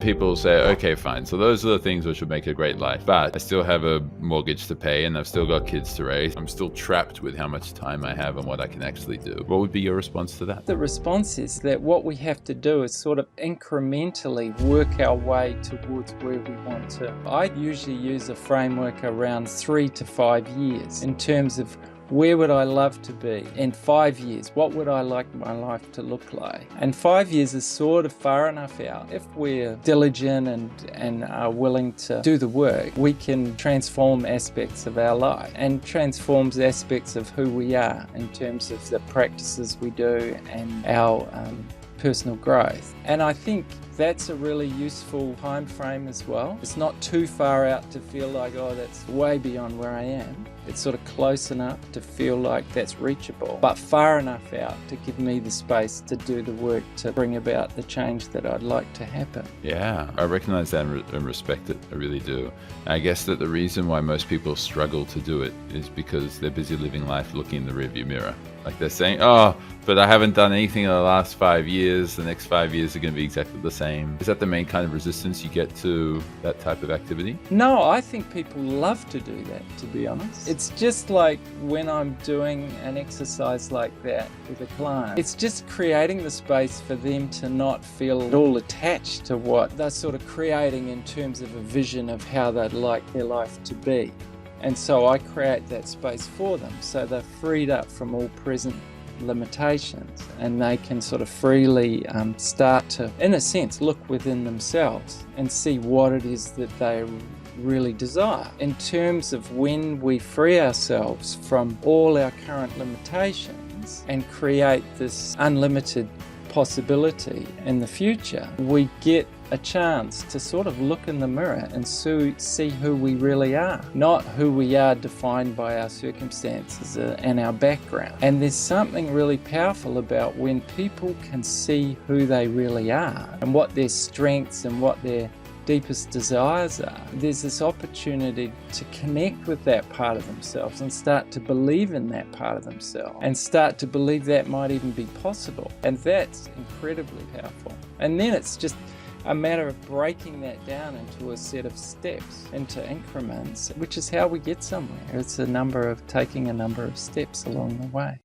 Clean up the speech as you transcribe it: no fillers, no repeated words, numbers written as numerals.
People say, okay, fine, so those are the things which would make a great life, but I still have a mortgage to pay and I've still got kids to raise. I'm still trapped with how much time I have and what I can actually do. What would be your response to that? The response is that what we have to do is sort of incrementally work our way towards where we want to. I usually use a framework around 3 to 5 years in terms of where would I love to be in 5 years? What would I like my life to look like? And 5 years is sort of far enough out. If we're diligent and are willing to do the work, we can transform aspects of our life and transforms aspects of who we are in terms of the practices we do and our personal growth. And I think that's a really useful time frame as well. It's not too far out to feel like, oh, that's way beyond where I am. It's sort of close enough to feel like that's reachable, but far enough out to give me the space to do the work to bring about the change that I'd like to happen. Yeah, I recognize that and respect it. I really do. And I guess that the reason why most people struggle to do it is because they're busy living life looking in the rearview mirror. Like they're saying, oh, but I haven't done anything in the last 5 years. The next 5 years are going to be exactly the same. Is that the main kind of resistance you get to that type of activity? No, I think people love to do that, to be honest. It's just like when I'm doing an exercise like that with a client, it's just creating the space for them to not feel at all attached to what they're sort of creating in terms of a vision of how they'd like their life to be. And so I create that space for them so they're freed up from all present limitations and they can sort of freely start to, in a sense, look within themselves and see what it is that they really desire. In terms of when we free ourselves from all our current limitations and create this unlimited possibility in the future, we get a chance to sort of look in the mirror and see who we really are, not who we are defined by our circumstances and our background. And there's something really powerful about when people can see who they really are and what their strengths and what their deepest desires are. There's this opportunity to connect with that part of themselves and start to believe in that part of themselves and start to believe that might even be possible. And that's incredibly powerful. And then it's just a matter of breaking that down into a set of steps, into increments, which is how we get somewhere. It's taking a number of steps along the way.